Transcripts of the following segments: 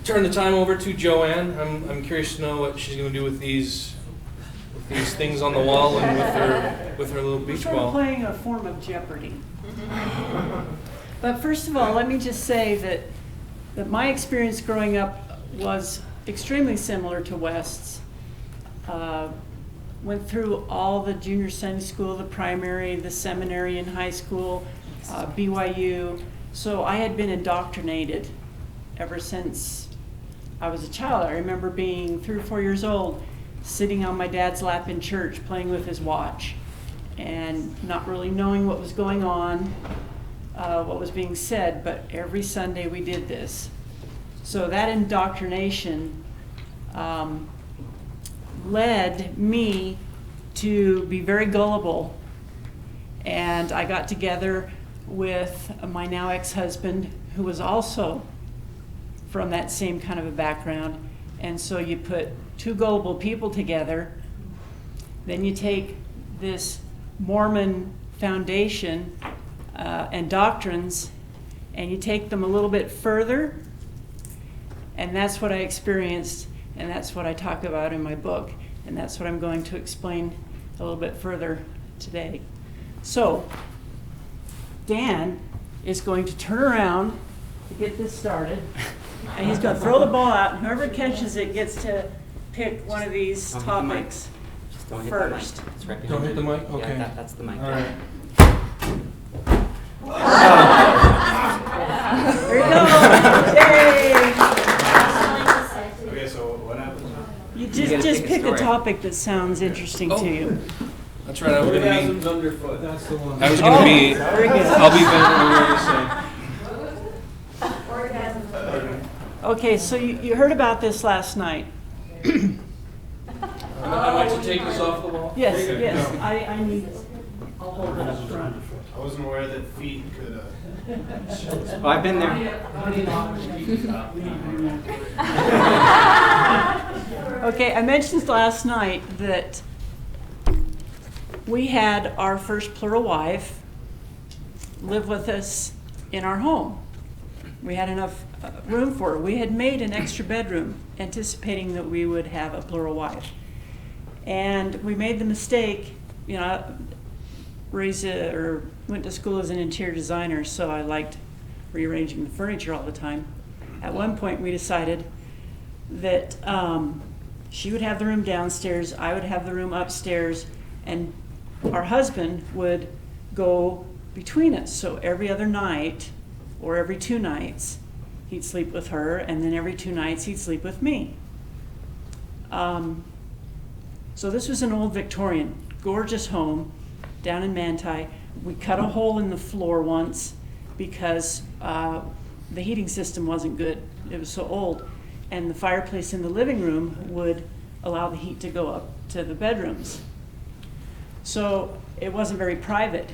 turn the time over to Joanne. I'm curious to know what she's going to do with these things on the wall and with her little beach ball. We're playing a form of Jeopardy. But first of all, let me just say that my experience growing up was extremely similar to West's. Went through all the junior Sunday school, the primary, the seminary in high school, BYU. So I had been indoctrinated ever since I was a child. I remember being 3 or 4 years old, sitting on my dad's lap in church, playing with his watch, and not really knowing what was going on, what was being said, but every Sunday we did this. So that indoctrination led me to be very gullible, and I got together with my now ex-husband, who was also from that same kind of a background. And so you put 2 gullible people together, then you take this Mormon foundation and doctrines, and you take them a little bit further, and that's what I experienced, and that's what I talk about in my book, and that's what I'm going to explain a little bit further today. So, Dan is going to turn around to get this started, and he's going to throw the ball out, and whoever catches it gets to pick one of these topics Just don't first. hit the mic. It's right behind Don't hit you. the mic? Okay. Yeah, that's the mic. All right. There you go. Yay! Okay, so what happens now? You gotta just pick a pick a story. topic that sounds interesting to you. That's right. I was going to Orgasms underfoot. That's the one. be. I was going to be. Very good. I'll be Venn. Okay, so you heard about this last night. Am I like to take this off the wall? Yes, yes, I need it. I'll hold it up front. I wasn't aware that feet could. Oh, I've been there. Okay, I mentioned last night that we had our first plural wife live with us in our home. We had enough room for her. We had made an extra bedroom anticipating that we would have a plural wife. And we made the mistake, you know, went to school as an interior designer, so I liked rearranging the furniture all the time. At one point we decided that she would have the room downstairs, I would have the room upstairs, and our husband would go between us. So every other night, or every 2 nights, he'd sleep with her, and then every 2 nights he'd sleep with me. So this was an old Victorian, gorgeous home down in Manti. We cut a hole in the floor once because the heating system wasn't good. It was so old. And the fireplace in the living room would allow the heat to go up to the bedrooms. So it wasn't very private.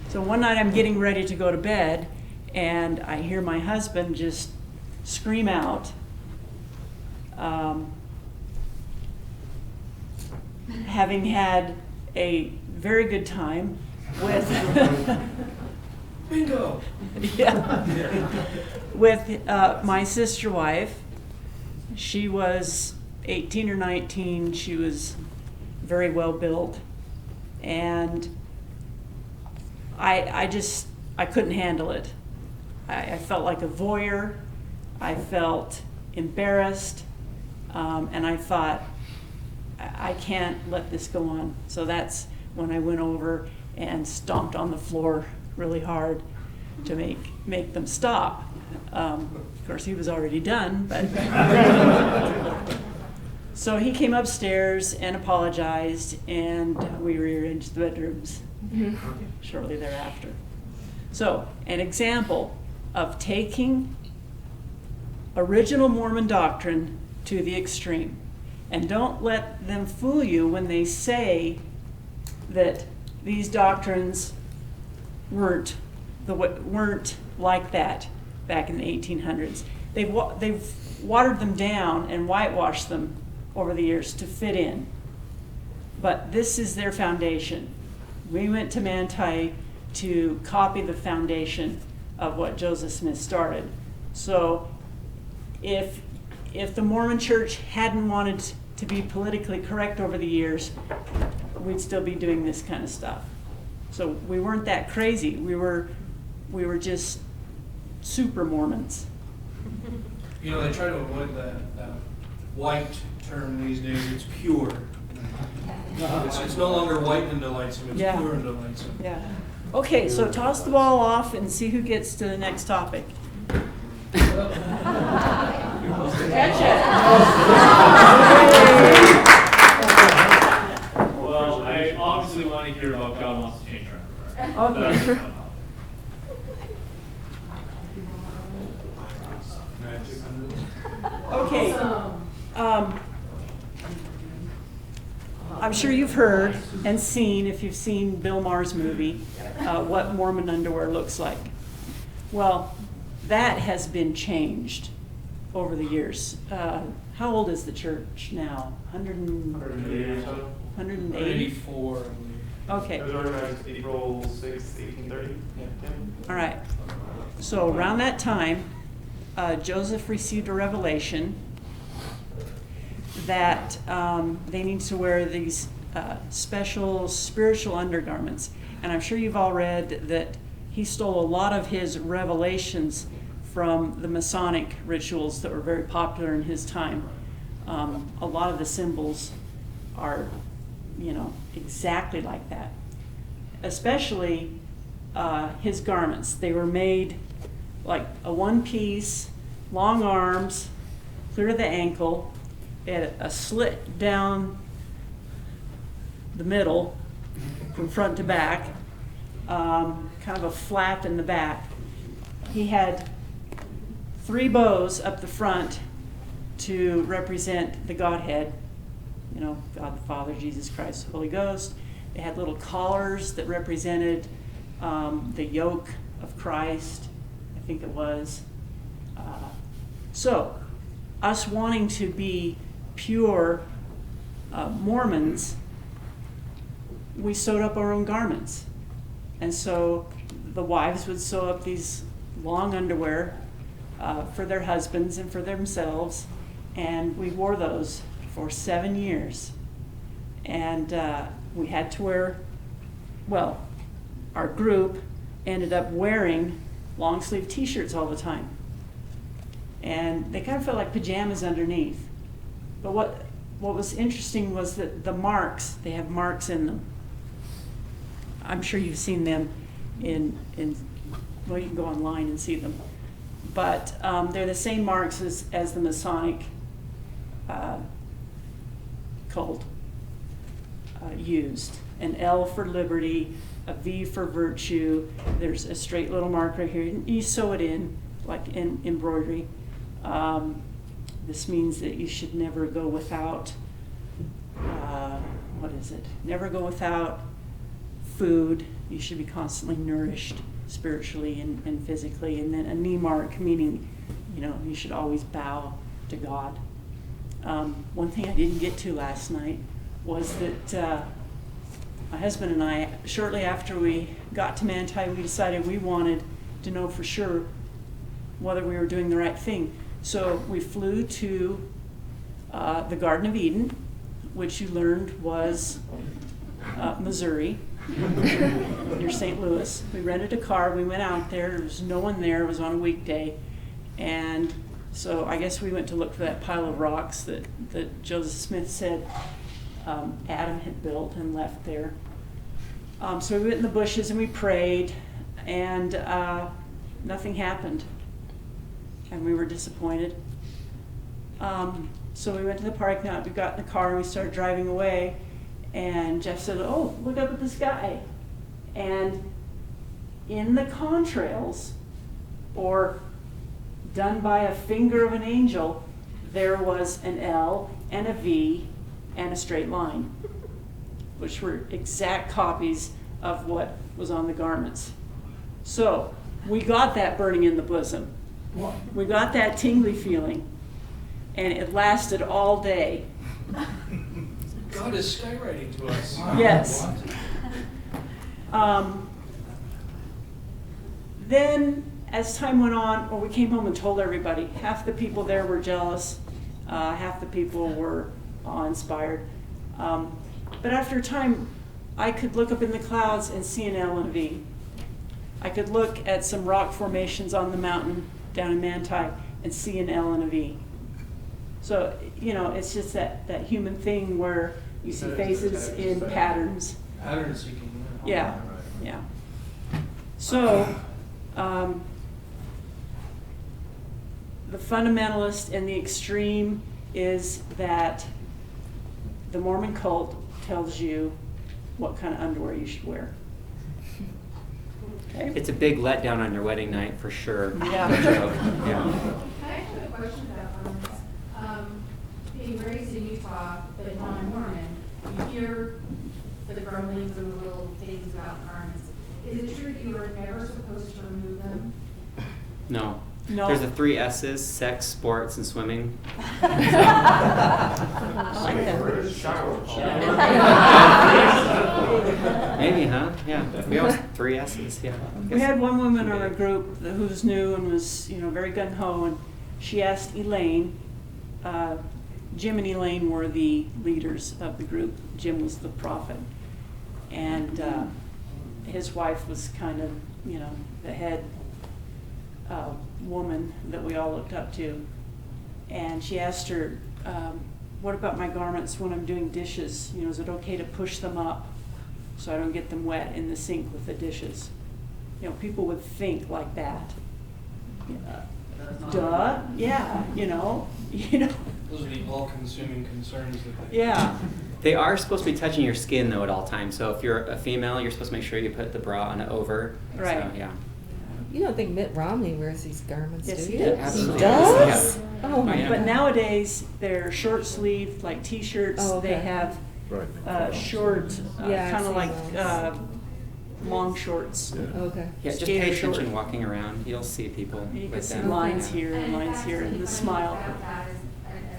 So one night I'm getting ready to go to bed, and I hear my husband just scream out, having had a very good time with Bingo! yeah, with my sister wife. She was 18 or 19. She was very well built, and I couldn't handle it. I felt like a voyeur. I felt embarrassed, and I thought, I can't let this go on. So that's when I went over and stomped on the floor really hard to make them stop. Of course, he was already done, but so he came upstairs and apologized, and we rearranged the bedrooms shortly thereafter. So, an example of taking original Mormon doctrine to the extreme. And don't let them fool you when they say that these doctrines weren't like that back in the 1800s. They've watered them down and whitewashed them over the years to fit in. But this is their foundation. We went to Manti to copy the foundation of what Joseph Smith started. So if the Mormon Church hadn't wanted to be politically correct over the years, we'd still be doing this kind of stuff. So we weren't that crazy. We were just super Mormons. You know, they try to avoid that white term these days. It's pure. It's no longer white and delightsome. It's Yeah. pure and delightsome. Yeah. Okay, so toss the ball off and see who gets to the next topic. Well, I obviously want to hear about God wants to change our underwear. Okay. Okay. I'm sure you've heard and seen, if you've seen Bill Maher's movie, what Mormon underwear looks like. Well, that has been changed over the years. How old is the church now? 180 or so. 180? 184, I believe. Okay. It was organized April 6th, 1830. Yeah. All right. So around that time, Joseph received a revelation that they need to wear these special spiritual undergarments. And I'm sure you've all read that he stole a lot of his revelations from the Masonic rituals that were very popular in his time. A lot of the symbols are, exactly like that. Especially his garments. They were made like a one-piece, long arms, clear to the ankle, had a slit down the middle from front to back, kind of a flap in the back. He had 3 bows up the front to represent the Godhead, God the Father, Jesus Christ, Holy Ghost. They had little collars that represented the yoke of Christ, I think it was. So, us wanting to be pure Mormons, we sewed up our own garments. And so the wives would sew up these long underwear for their husbands and for themselves, and we wore those for 7 years. And we had to wear, our group ended up wearing long sleeve t-shirts all the time. And they kind of felt like pajamas underneath. But what was interesting was that the marks, they have marks in them. I'm sure you've seen them you can go online and see them. But they're the same marks as the Masonic cult used. An L for liberty, a V for virtue. There's a straight little mark right here. You sew it in, like in embroidery. This means that you should never go without, never go without food. You should be constantly nourished spiritually and physically. And then a knee mark, meaning, you should always bow to God. One thing I didn't get to last night was that my husband and I, shortly after we got to Manti, we decided we wanted to know for sure whether we were doing the right thing. So we flew to the Garden of Eden, which you learned was Missouri, near St. Louis. We rented a car, we went out there, there was no one there, it was on a weekday. And so I guess we went to look for that pile of rocks that Joseph Smith said Adam had built and left there. So we went in the bushes and we prayed, and nothing happened. And we were disappointed. So we went to the parking lot, we got in the car, and we started driving away. And Jeff said, "Oh, look up at the sky." And in the contrails, or done by a finger of an angel, there was an L and a V and a straight line, which were exact copies of what was on the garments. So we got that burning in the bosom. We got that tingly feeling, and it lasted all day. God is skywriting to us. Yes. Then as time went on, well, we came home and told everybody. Half the people there were jealous, half the people were awe-inspired. But after a time, I could look up in the clouds and see an L and a V. I could look at some rock formations on the mountain down in Manti and see an L and a V. So, it's just that human thing where you see faces in patterns. Pattern seeking. Yeah, yeah. So, the fundamentalist and the extreme is that the Mormon cult tells you what kind of underwear you should wear. Okay? It's a big letdown on your wedding night for sure. Yeah. No joke. Yeah. I have a question about Mormons. Being raised in Utah, but non-Mormon, you hear the grumblings and the little things about garments. Is it true that you are never supposed to remove them? No. No. There's the 3 S's: sex, sports, and swimming. Maybe, huh? Yeah. We always 3 S's. Yeah. We had one woman on our group who's new and was, very gung-ho, and she asked Elaine, Jim and Elaine were the leaders of the group. Jim was the prophet. And his wife was kind of, the head woman that we all looked up to. And she asked her, what about my garments when I'm doing dishes? Is it okay to push them up so I don't get them wet in the sink with the dishes? People would think like that. Duh, yeah, Those are the all-consuming concerns that they. Yeah. They are supposed to be touching your skin though at all times. So if you're a female, you're supposed to make sure you put the bra on it over. Right. So, yeah. You don't think Mitt Romney wears these garments, Yes, do he you? does. Absolutely. He does? Yeah. Oh my yeah. But God. nowadays, they're short-sleeved, like T-shirts. Oh, okay. They have short, Yeah, I've kind of seen like those. long shorts. Okay. Yeah, just Skater pay attention short. walking around. You'll see people You can with see them. lines Yeah. here and in lines fact, here, and the something smile. About that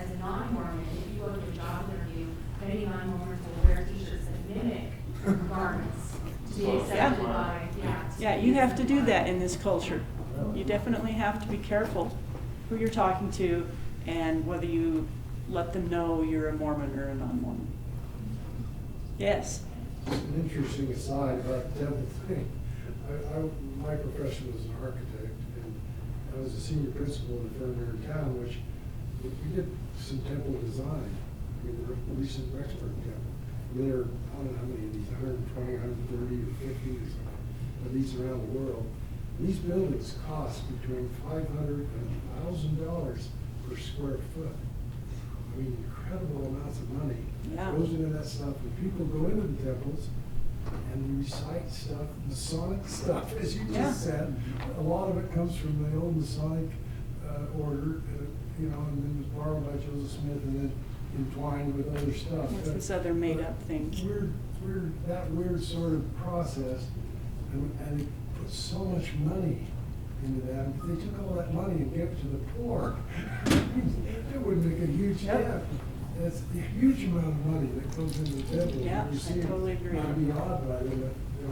as a non-Mormon, if you go to a job interview, many non-Mormons will wear T-shirts that mimic garments to be accepted by, Yeah, you have to do that in this culture. You definitely have to be careful who you're talking to and whether you let them know you're a Mormon or a non-Mormon. Yes. An interesting aside about the temple thing. My profession was an architect, and I was a senior principal in a firm here in town, which we did some temple design. I mean, the recent Rexburg temple. I mean, there are, I don't know how many of these, 120, 130, or 50 or something, of these around the world. These buildings cost between $500 and $1,000 per square foot. I mean, incredible amounts of money Yeah. goes into that stuff. And people go into the temples and recite stuff, Masonic stuff, as you Yeah. just said. A lot of it comes from the old Masonic order, and then was borrowed by Joseph Smith and then entwined with other stuff. What's this other made-up thing? That weird sort of process, and it put so much money into that. If they took all that money and gave it to the poor, it would make a huge dent. That's a huge amount of money that goes into the temple. Yeah, You see I totally it agree. Not be odd, but I mean,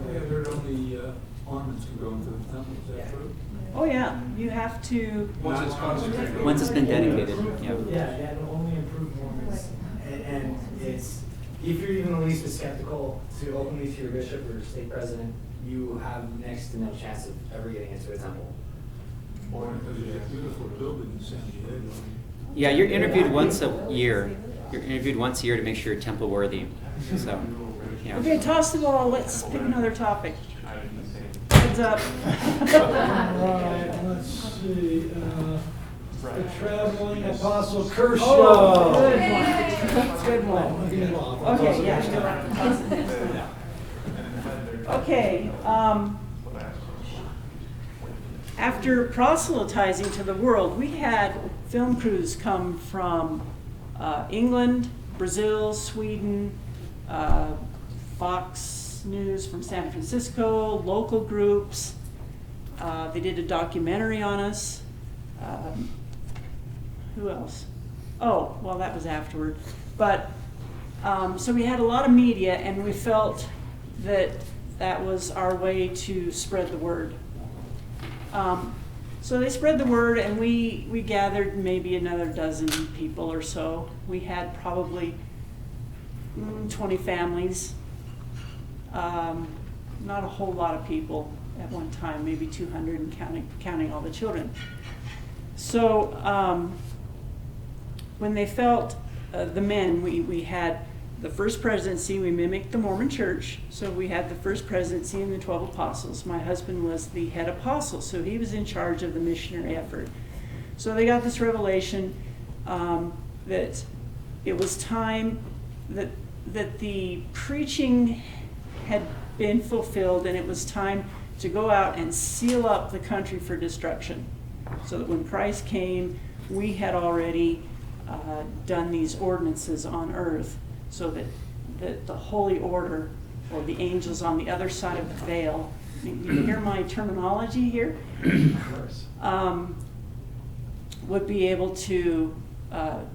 I heard only Mormons can go into the temple, is that true? Oh, yeah, you have to, Once it's consecrated. Once it's been dedicated, yeah. Yeah, it'll only improve Mormons. And it's, if you're even the least bit skeptical to openly to your bishop or state president, you have next to no chance of ever getting into a temple. Because it's a beautiful building in San Diego. Yeah, you're interviewed once a year. You're interviewed once a year to make sure you're temple worthy. So, yeah. okay, toss the ball, let's pick another topic. Heads up. All right, let's see, the traveling apostle curse show. Oh, good one. Good one. Okay, yeah. Okay, after proselytizing to the world, we had film crews come from England, Brazil, Sweden, Fox News from San Francisco, local groups. They did a documentary on us. Who else? Oh, well, that was afterward. But, so we had a lot of media, and we felt that that was our way to spread the word. So they spread the word, and we gathered maybe another dozen people or so. We had probably 20 families. Not a whole lot of people at one time, maybe 200 and counting all the children. So when they felt the men, we had the first presidency. We mimicked the Mormon church, so we had the first presidency and the 12 apostles. My husband was the head apostle, so he was in charge of the missionary effort. So they got this revelation that it was time that the preaching had been fulfilled, and it was time to go out and seal up the country for destruction. So that when Christ came, we had already done these ordinances on earth, so that the holy order, or the angels on the other side of the veil, you hear my terminology here? Would be able to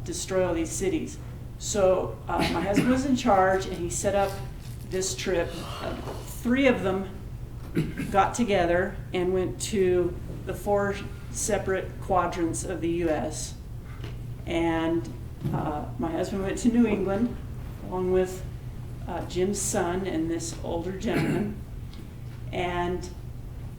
destroy all these cities. So my husband was in charge, and he set up this trip. 3 of them got together and went to the 4 separate quadrants of the U.S. And my husband went to New England along with Jim's son and this older gentleman. And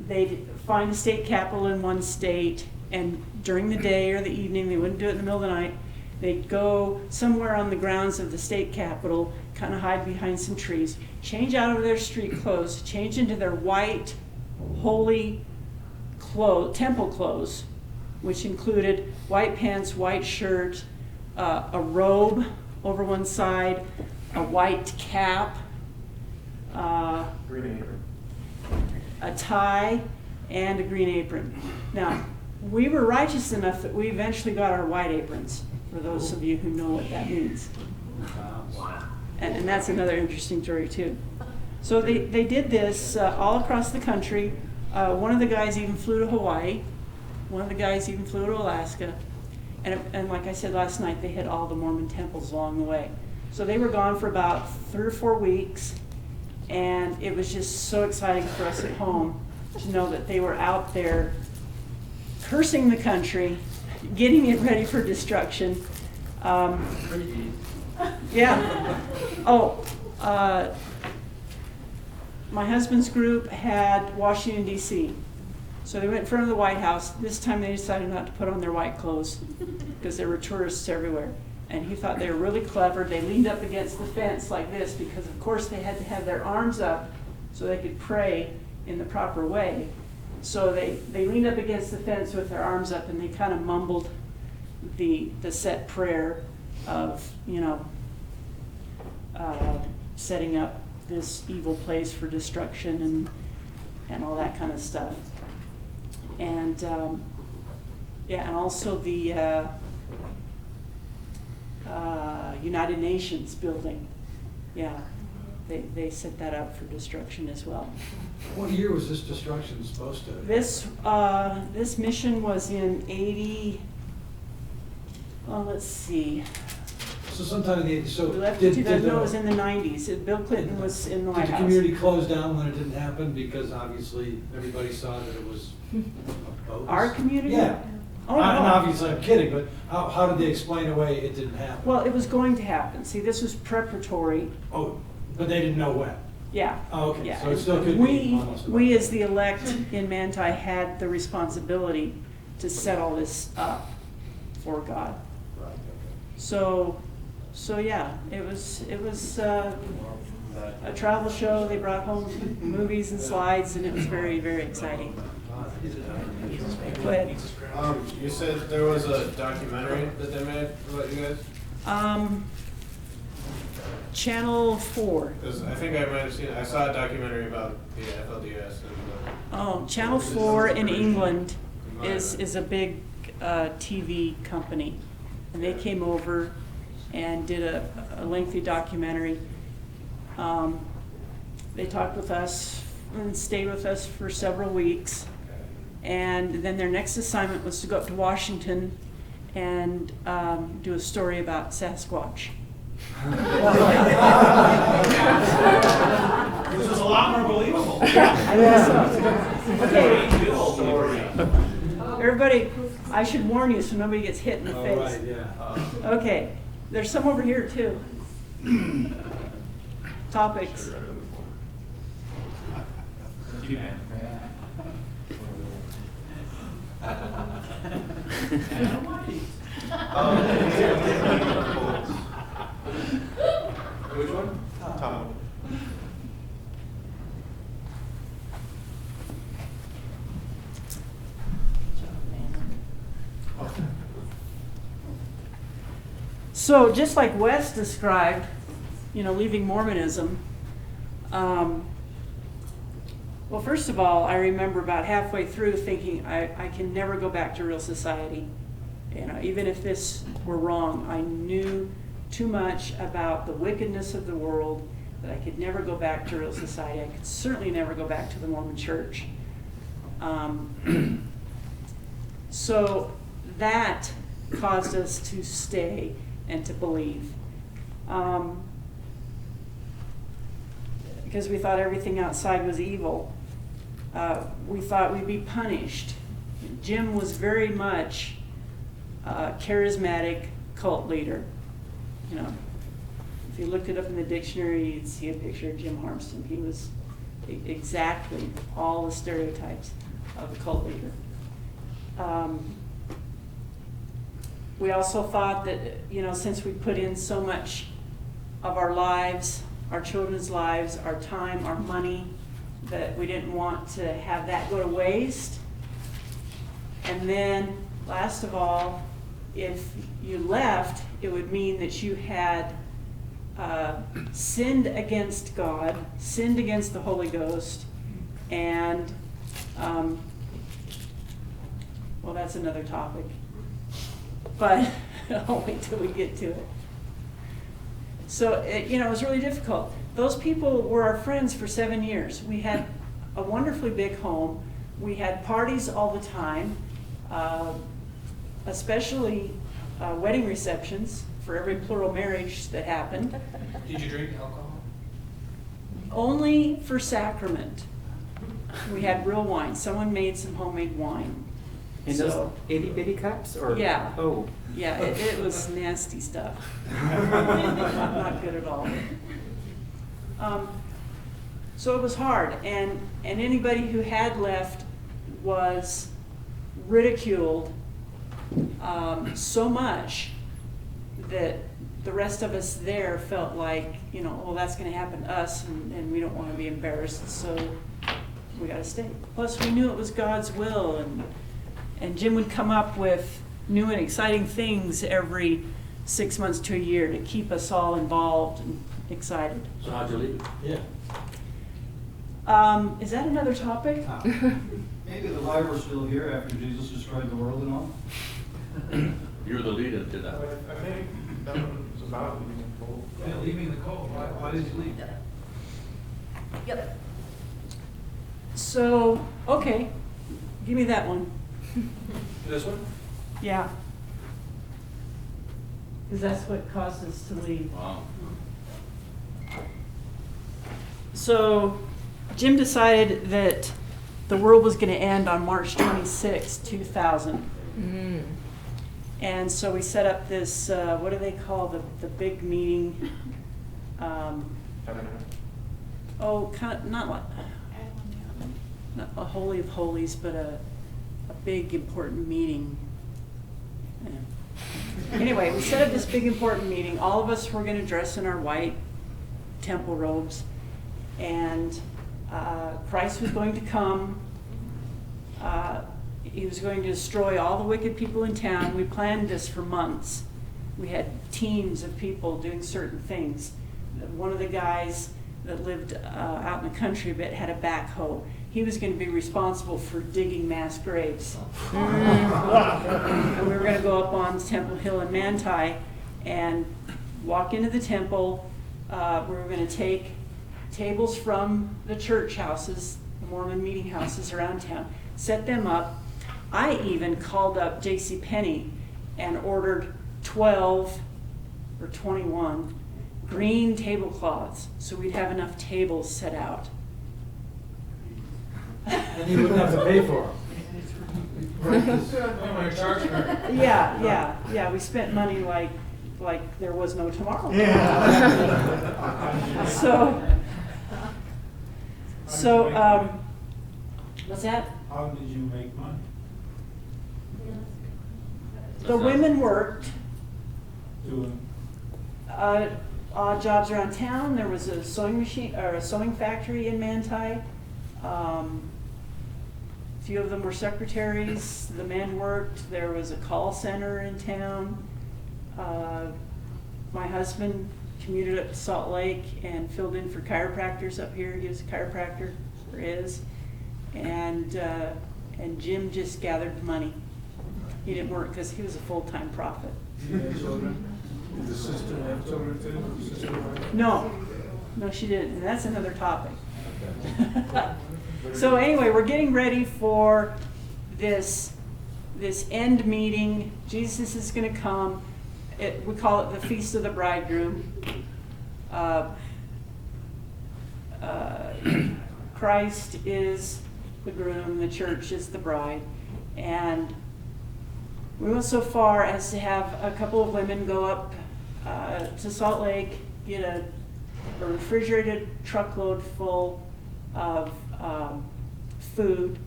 they'd find a state capitol in one state, and during the day or the evening, they wouldn't do it in the middle of the night, they'd go somewhere on the grounds of the state capitol, kind of hide behind some trees, change out of their street clothes, change into their white, holy temple clothes, which included white pants, white shirt, a robe over one side, a white cap, Green apron. a tie, and a green apron. Now, we were righteous enough that we eventually got our white aprons, for those of you who know what that means. And that's another interesting story too. So they did this all across the country. One of the guys even flew to Hawaii. One of the guys even flew to Alaska. And like I said last night, they hit all the Mormon temples along the way. So they were gone for about 3 or 4 weeks. And it was just so exciting for us at home to know that they were out there cursing the country, getting it ready for destruction. Yeah. Oh, my husband's group had Washington, D.C. So they went in front of the White House. This time they decided not to put on their white clothes because there were tourists everywhere. And he thought they were really clever. They leaned up against the fence like this because, of course, they had to have their arms up so they could pray in the proper way. So they leaned up against the fence with their arms up, and they kind of mumbled the set prayer of, setting up this evil place for destruction and all that kind of stuff. And and also the United Nations building. Yeah, they set that up for destruction as well. What year was this destruction supposed to? This mission was in 80. Well, let's see. So sometime in the 80s. So We left did, in did, 2000. No, it was in the 90s. Bill Clinton was in the White did the House. community close down when it didn't happen because obviously everybody saw that it was bogus? Our community? Yeah. Oh, no. And obviously I'm kidding, but how did they explain away it didn't happen? Well, it was going to happen. See, this was preparatory. Oh, but they didn't know when. Yeah. Oh, okay. Yeah. So it still could we, be almost. We as the elect in Manti had the responsibility to set all this up for God. Right, okay. So yeah, it was a travel show. They brought home movies and slides, and it was very, very exciting. Go ahead. You said there was a documentary that they made about you guys? Channel 4. Because I think I might have seen, I saw a documentary about the FLDS and Channel 4 in England is a big TV company, and they came over and did a lengthy documentary. They talked with us and stayed with us for several weeks, and then their next assignment was to go up to Washington and do a story about Sasquatch. This is a lot more believable. I think so. Okay. There Everybody, I should warn you so nobody gets hit in the All face. right, yeah. Okay, there's some over here too. Topics. Which one? Tom. So just like Wes described, leaving Mormonism, well, first of all, I remember about halfway through thinking I can never go back to real society. Even if this were wrong, I knew too much about the wickedness of the world that I could never go back to real society. I could certainly never go back to the Mormon Church. So that caused us to stay and to believe. Because we thought everything outside was evil. We thought we'd be punished. Jim was very much a charismatic cult leader. If you looked it up in the dictionary, you'd see a picture of Jim Harmston. He was exactly all the stereotypes of a cult leader. We also thought that, since we put in so much of our lives, our children's lives, our time, our money, that we didn't want to have that go to waste. And then, last of all, if you left, it would mean that you had sinned against God, sinned against the Holy Ghost, and, well, that's another topic. But I'll wait till we get to it. So, it was really difficult. Those people were our friends for 7 years. We had a wonderfully big home. We had parties all the time, especially wedding receptions for every plural marriage that happened. Did you drink alcohol? Only for sacrament. We had real wine. Someone made some homemade wine. In those itty bitty cups, or Yeah. Oh, Yeah, it was nasty stuff. Not good at all. So it was hard, and anybody who had left was ridiculed so much that the rest of us there felt like, well, that's going to happen to us, and we don't want to be embarrassed, so we got to stay. Plus, we knew it was God's will, and Jim would come up with new and exciting things every 6 months to a year to keep us all involved and excited. So how'd you leave? Yeah. Is that another topic? Maybe the why we're still here after Jesus destroyed the world and all. You're the lead into that. I think that one was about leaving the cold. Yeah, leaving the cult. Why did you leave? Yep. So, okay, give me that one. This one? Yeah. Because that's what caused us to leave. Wow. So Jim decided that the world was going to end on March 26, 2000. Mm. And so we set up this, what do they call the big meeting? Kind of, not a holy of holies, but a big important meeting. Yeah. Anyway, we set up this big important meeting. All of us were going to dress in our white temple robes, and Christ was going to come. He was going to destroy all the wicked people in town. We planned this for months. We had teams of people doing certain things. One of the guys that lived out in the country a bit had a backhoe. He was going to be responsible for digging mass graves. And we were going to go up on Temple Hill in Manti and walk into the temple. We were going to take tables from the church houses, the Mormon meeting houses around town, set them up. I even called up JCPenney and ordered 12 or 21 green tablecloths so we'd have enough tables set out. And you wouldn't have to pay for them. Yeah, we spent money like there was no tomorrow. So, what's that? How did you make money? The women worked Doing, odd jobs around town. There was a sewing machine or a sewing factory in Manti. A few of them were secretaries. The men worked. There was a call center in town. My husband commuted up to Salt Lake and filled in for chiropractors up here. He was a chiropractor, or is. And Jim just gathered money. He didn't work because he was a full-time prophet. The sister have children too? No, she didn't, and that's another topic. So anyway, we're getting ready for this end meeting. Jesus is going to come. We call it the Feast of the Bridegroom. Christ is the groom, the church is the bride, and we went so far as to have a couple of women go up to Salt Lake, get a refrigerated truckload full of food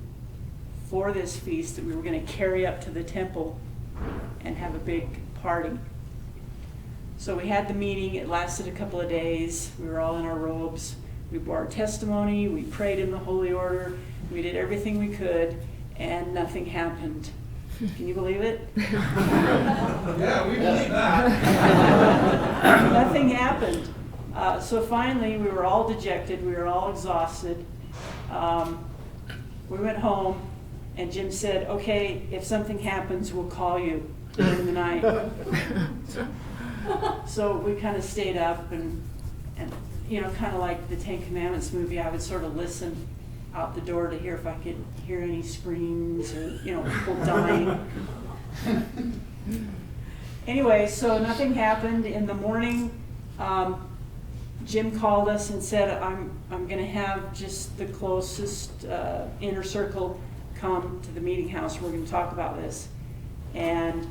for this feast that we were going to carry up to the temple and have a big party. So we had the meeting. It lasted a couple of days. We were all in our robes. We bore our testimony. We prayed in the Holy Order. We did everything we could, and nothing happened. Can you believe it? Yeah, we believe that. Nothing happened. So finally, we were all dejected. We were all exhausted. We went home, and Jim said, "Okay, if something happens, we'll call you during the night." So we kind of stayed up, and kind of like the Ten Commandments movie, I would sort of listen out the door to hear if I could hear any screams or, people dying. Anyway, so nothing happened. In the morning, Jim called us and said, I'm going to have just the closest inner circle come to the meeting house. We're going to talk about this. And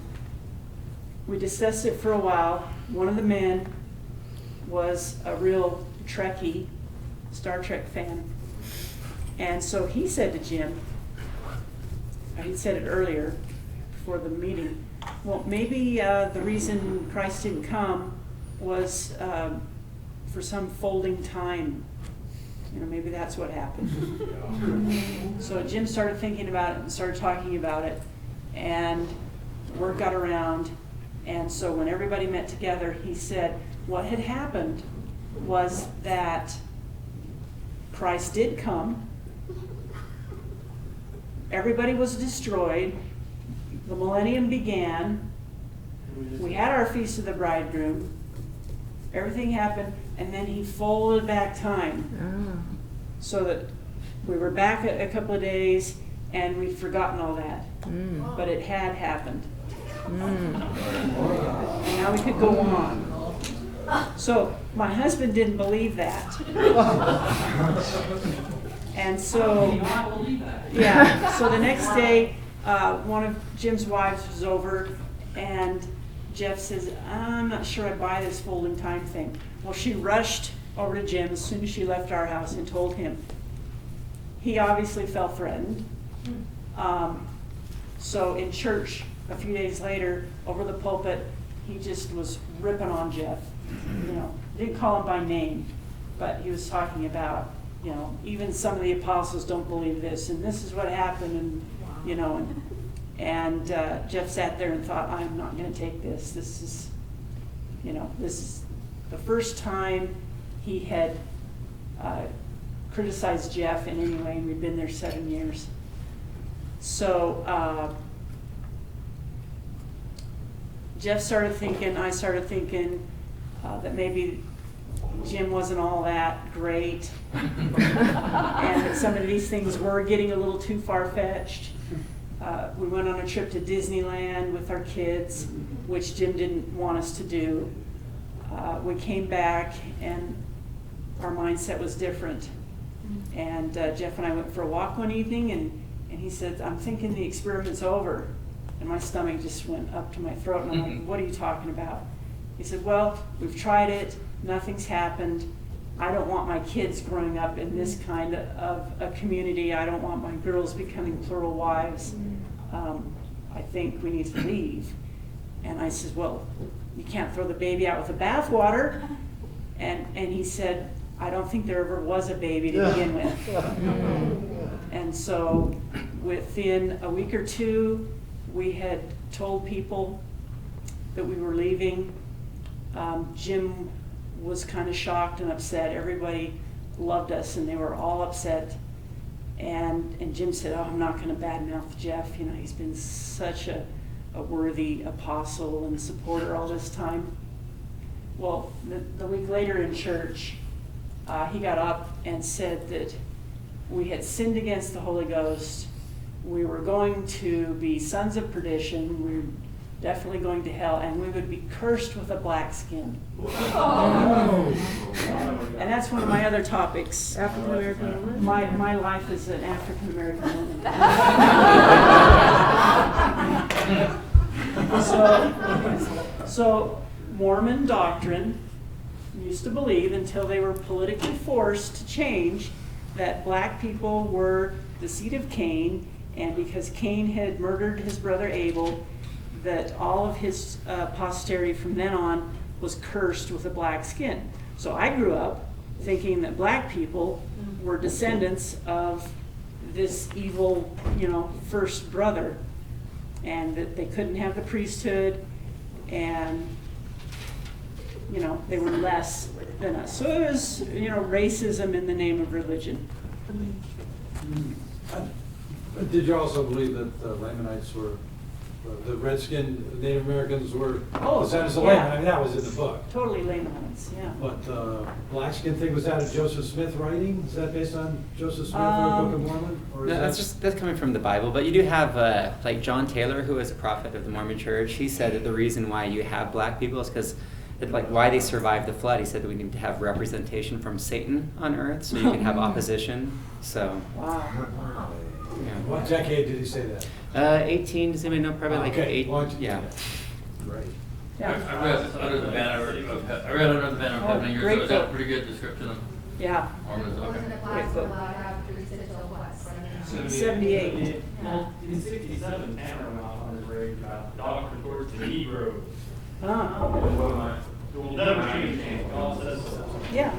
we discussed it for a while. One of the men was a real Trekkie, Star Trek fan. And so he said to Jim, he said it earlier before the meeting, well, maybe the reason Christ didn't come was for some folding time. Maybe that's what happened. So Jim started thinking about it and started talking about it, and word got around. And so when everybody met together, he said what had happened was that Christ did come. Everybody was destroyed. The millennium began. We had our Feast of the Bridegroom. Everything happened, and then he folded back time. So that we were back a couple of days, and we'd forgotten all that. But it had happened. And now we could go on. So my husband didn't believe that. And so, so the next day, one of Jim's wives was over, and Jeff says, I'm not sure I buy this folding time thing. Well, she rushed over to Jim as soon as she left our house and told him. He obviously felt threatened. So in church, a few days later, over the pulpit, he just was ripping on Jeff. Didn't call him by name, but he was talking about, even some of the apostles don't believe this, and this is what happened, and Jeff sat there and thought, I'm not going to take this. This is the first time he had criticized Jeff in any way, and we'd been there 7 years. So Jeff started thinking, I started thinking that maybe Jim wasn't all that great, and that some of these things were getting a little too far-fetched. We went on a trip to Disneyland with our kids, which Jim didn't want us to do. We came back, and our mindset was different. And Jeff and I went for a walk one evening, And he said, I'm thinking the experiment's over. And my stomach just went up to my throat, and I'm like, what are you talking about? He said, well, we've tried it, nothing's happened. I don't want my kids growing up in this kind of a community. I don't want my girls becoming plural wives. I think we need to leave. And I said, well, you can't throw the baby out with the bathwater. And he said, I don't think there ever was a baby to begin with. And so within a week or two, we had told people that we were leaving. Jim was kind of shocked and upset. Everybody loved us and they were all upset. And Jim said, oh, I'm not going to badmouth Jeff. You know, he's been such a worthy apostle and supporter all this time. Well, the week later in church, he got up and said that we had sinned against the Holy Ghost. We were going to be sons of perdition. We were definitely going to hell, and we would be cursed with a black skin. Oh. And that's one of my other topics. African American woman? My life as an African American woman. So Mormon Doctrine used to believe, until they were politically forced to change, that black people were the seed of Cain, and because Cain had murdered his brother Abel, that all of his posterity from then on was cursed with a black skin. So I grew up thinking that black people were descendants of this evil, first brother, and that they couldn't have the priesthood, and they were less than us. So it was, racism in the name of religion. Did you also believe that the Lamanites were, the Redskin Native Americans were descendants of Laman? I mean, that was in the book. Totally Lamanites, yeah. But black skin thing, was that a Joseph Smith writing? Is that based on Joseph Smith or Book of Mormon? Or No, that's coming from the Bible. But you do have like John Taylor, who was a prophet of the Mormon Church. He said that the reason why you have black people is because why they survived the flood. He said that we need to have representation from Satan on earth, so you can have opposition. So. Wow. Yeah. What decade did he say that? 18. Does anybody know? Probably like 8. Yeah. Great. Yeah. I read Under the Banner of Heaven years ago. Is that a pretty good description of Mormonism? Wasn't it last allowed after he said till what? 78. Well, in 67, Tanner on his radio about Doctor towards the Hebrew. Will never change. Yeah.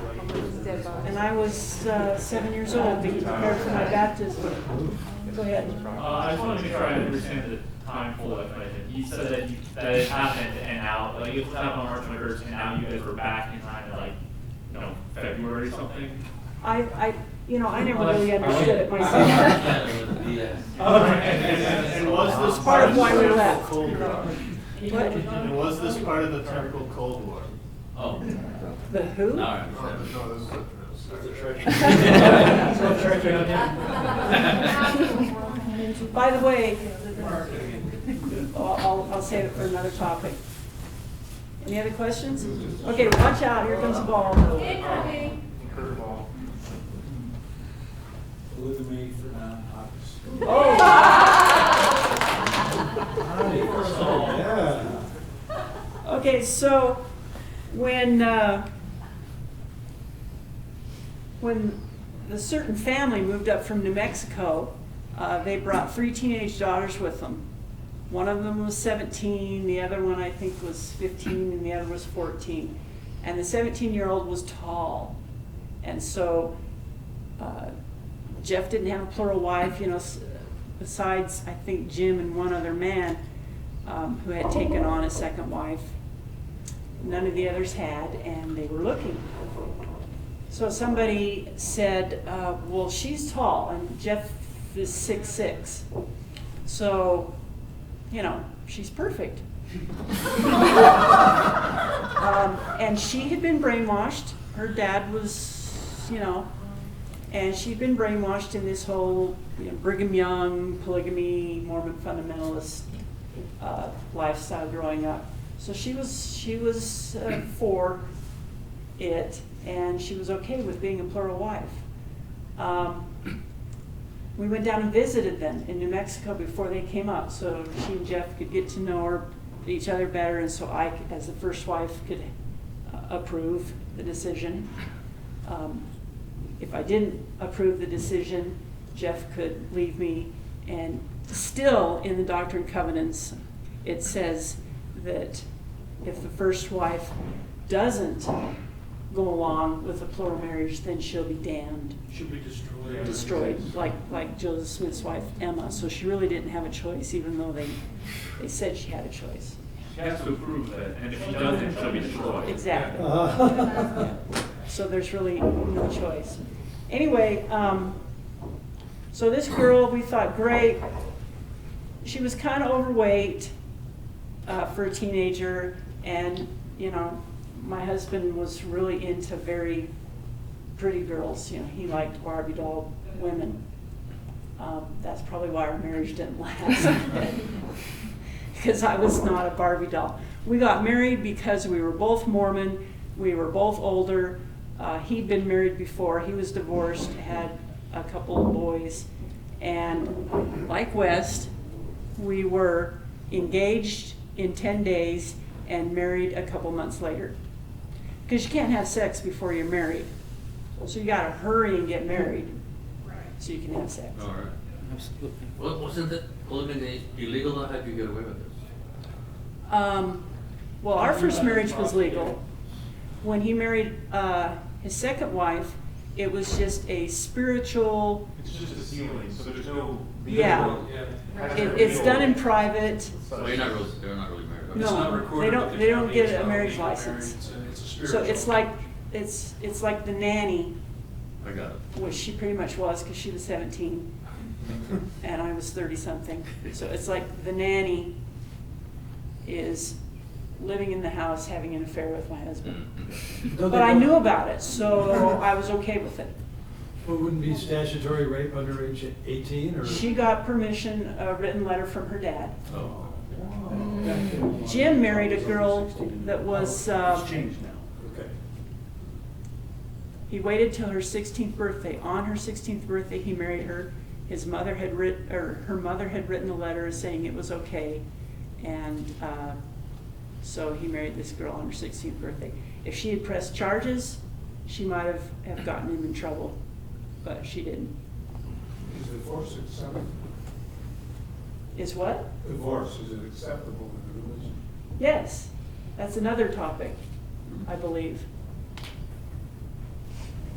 And I was 7 years old being prepared for my baptism. Go ahead. I just want to make sure I understand the time flow of it. You said that it happened and now, like it happened on March 21st, and now you guys were back in time to February or something. I never really understood it myself. And was this part of why we left? Cold War? What? And was this part of the typical Cold War? Oh. The who? No, this is By the way, I'll save it for another topic. Any other questions? Okay, watch out. Here comes the ball. Polygamy for non-Atheists. Oh. Yeah. Okay, so when the certain family moved up from New Mexico, they brought 3 teenage daughters with them. One of them was 17, the other one I think was 15, and the other was 14. And the 17-year-old was tall. And so Jeff didn't have a plural wife, besides I think Jim and one other man who had taken on a second wife. None of the others had, and they were looking. So somebody said, well, she's tall, and Jeff is 6'6". So, she's perfect. And she had been brainwashed. Her dad was, and she'd been brainwashed in this whole Brigham Young, polygamy, Mormon fundamentalist lifestyle growing up. So she was for it, and she was okay with being a plural wife. we went down and visited them in New Mexico before they came up, so she and Jeff could get to know each other better, and so I, as the first wife, could approve the decision. If I didn't approve the decision, Jeff could leave me, and still in the Doctrine and Covenants, it says that if the first wife doesn't go along with a plural marriage, then she'll be damned. Should be destroyed. Destroyed, like Joseph Smith's wife, Emma. So she really didn't have a choice, even though they said she had a choice. She has to approve that, and if she doesn't, she'll be destroyed. Exactly. Yeah. So there's really no choice. Anyway, so this girl, we thought, great. She was kind of overweight for a teenager, and my husband was really into very pretty girls. He liked Barbie doll women. That's probably why our marriage didn't last, because I was not a Barbie doll. We got married because we were both Mormon. We were both older. He'd been married before. He was divorced, had a couple of boys, and like West, we were engaged in 10 days and married a couple months later. Because you can't have sex before you're married. So you gotta hurry and get married so you can have sex. All right. Absolutely. Well, wasn't it polygamy illegal? How did you get away with this? Well, our first marriage was legal. When he married his second wife, it was just a spiritual. It's just a sealing, so there's no. Yeah. It's done in private. So they're not really married. Okay. It's not No, recorded they with don't. the They don't county, get it's a not marriage legal license. It's a So spiritual. it's like the nanny, I got it. which she pretty much was because she was 17 and I was 30 something. So it's like the nanny is living in the house having an affair with my husband. But I knew about it, so I was okay with it. Well, wouldn't be statutory rape under age 18 or? She got permission, a written letter from her dad. Oh. Jim married a girl that was, It's changed now. Okay. he waited till her 16th birthday. On her 16th birthday, he married her. His mother had her mother had written a letter saying it was okay, and so he married this girl on her 16th birthday. If she had pressed charges, she might have gotten him in trouble, but she didn't. Is divorce acceptable? Is what? Divorce, is it acceptable in the religion? Yes, that's another topic, I believe.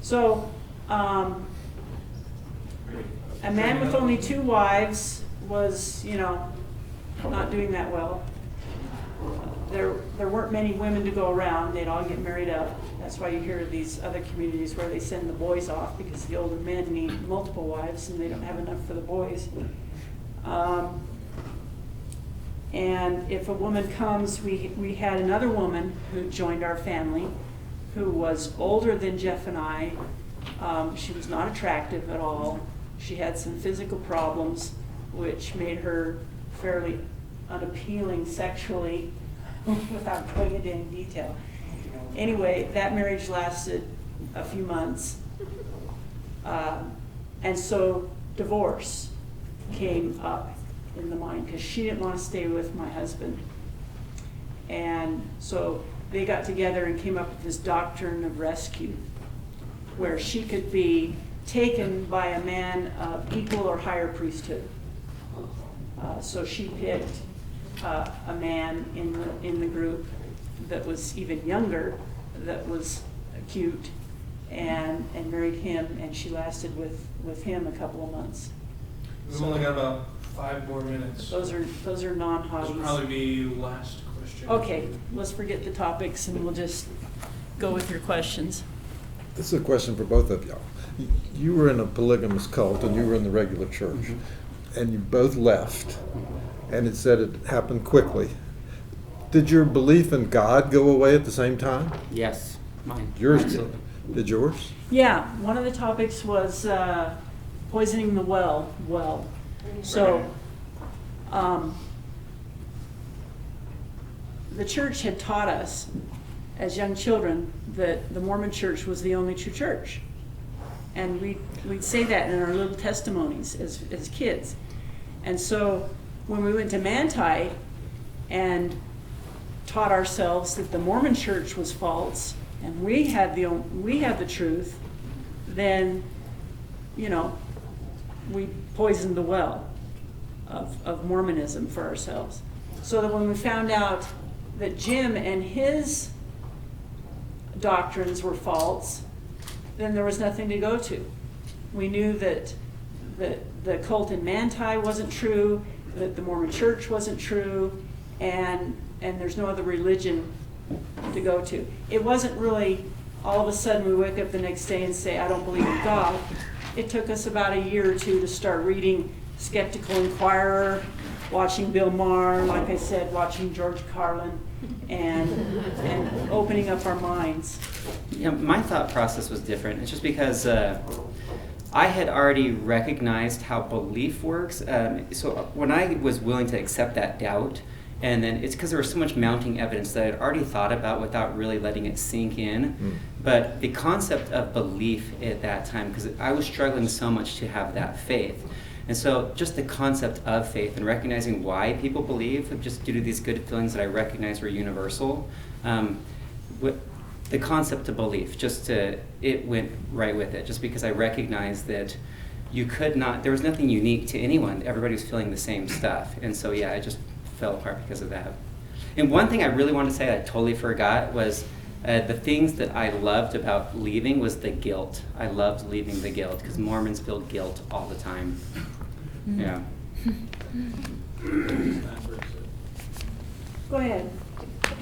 So, a man with only 2 wives was, not doing that well. There weren't many women to go around. They'd all get married up. That's why you hear of these other communities where they send the boys off because the older men need multiple wives and they don't have enough for the boys. And if a woman comes, we had another woman who joined our family who was older than Jeff and I. She was not attractive at all. She had some physical problems which made her fairly unappealing sexually without going into any detail. Anyway, that marriage lasted a few months. And so divorce came up in the mind because she didn't want to stay with my husband. And so they got together and came up with this doctrine of rescue, where she could be taken by a man of equal or higher priesthood. So she picked a man in the group that was even younger, that was cute, and married him, and she lasted with him a couple of months. We've only got about 5 more minutes. Those are non-hobbies. This will probably be last question. Okay, let's forget the topics and we'll just go with your questions. This is a question for both of y'all. You were in a polygamous cult and you were in the regular church, and you both left, and it said it happened quickly. Did your belief in God go away at the same time? Yes, mine. Yours did. Absolutely. Did yours? Yeah, one of the topics was poisoning the well. So, the church had taught us as young children that the Mormon church was the only true church. And we'd say that in our little testimonies as kids. And so when we went to Manti and taught ourselves that the Mormon church was false and we had the truth, then, you know, we poisoned the well of Mormonism for ourselves. So that when we found out that Jim and his doctrines were false, then there was nothing to go to. We knew that the cult in Manti wasn't true, that the Mormon church wasn't true, and there's no other religion to go to. It wasn't really all of a sudden we wake up the next day and say, I don't believe in God. It took us about a year or two to start reading Skeptical Inquirer, watching Bill Maher, like I said, watching George Carlin, and opening up our minds. Yeah, my thought process was different. It's just because I had already recognized how belief works. So when I was willing to accept that doubt, and then it's because there was so much mounting evidence that I'd already thought about without really letting it sink in. But the concept of belief at that time, because I was struggling so much to have that faith. And so just the concept of faith and recognizing why people believe, just due to these good feelings that I recognized were universal, the concept of belief, it went right with it, just because I recognized that you could not, there was nothing unique to anyone. Everybody was feeling the same stuff. And so, yeah, it just fell apart because of that. And one thing I really wanted to say I totally forgot was the things that I loved about leaving was the guilt. I loved leaving the guilt, because Mormons feel guilt all the time. Yeah. Go ahead.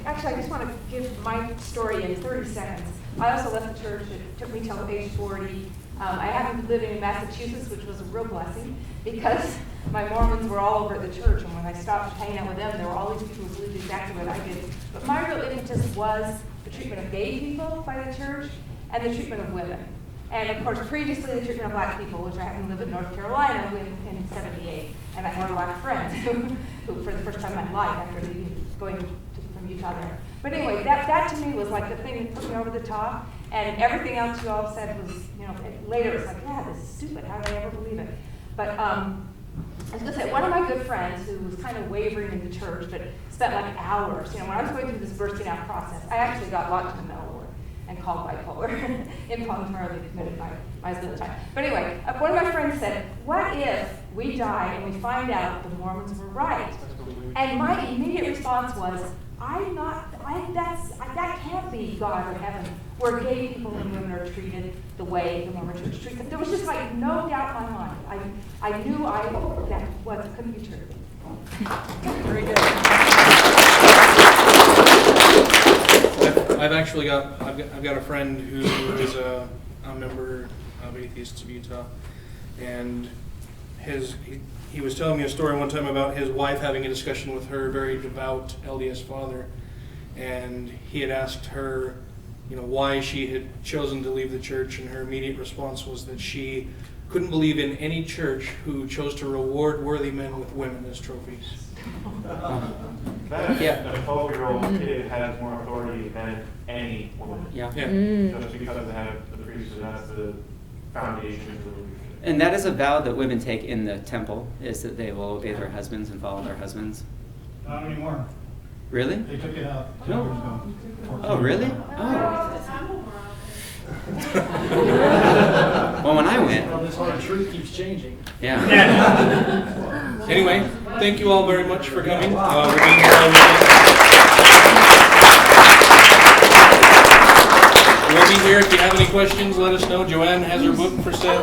Actually, I just want to give my story in 30 seconds. I also left the church. It took me till age 40. I happened to live in Massachusetts, which was a real blessing, because my Mormons were all over at the church, and when I stopped hanging out with them, there were all these people who believed exactly what I did. But my real impetus was the treatment of gay people by the church and the treatment of women. And of course, previously the treatment of black people, which I happened to live in North Carolina in 78, and I had a black friend who for the first time in my life, after leaving, going from Utah there. But anyway, that to me was like the thing that put me over the top, and everything else you all said was, you know, later it's like, yeah, this is stupid, how did I ever believe it? But I was going to say, one of my good friends who was kind of wavering in the church, but spent like hours, you know, when I was going through this bursting out process, I actually got locked in the mental ward and called bipolar, involuntarily committed by my husband at the time. But anyway, one of my friends said, what if we die and we find out the Mormons were right? And my immediate response was, that can't be God or heaven, where gay people and women are treated the way the Mormon church treats them. There was just like no doubt in my mind. I knew that couldn't be true. Very good. I've got a friend who is a member of Atheists of Utah, and he was telling me a story one time about his wife having a discussion with her very devout LDS father, and he had asked her, you know, why she had chosen to leave the church, and her immediate response was that she couldn't believe in any church who chose to reward worthy men with women as trophies. That a 12-year-old kid has more authority than any woman. Yeah. Just because they have the priesthood, that's the foundation of the religion. And that is a vow that women take in the temple, is that they will obey their husbands and follow their husbands. Not anymore. Really? They took it out 2 No. years ago. Oh, really? Oh. Well, when I went. Well, this whole truth keeps changing. Yeah. Anyway, thank you all very much for coming. We'll be here if you have any questions. Let us know. Joanne has her book for sale.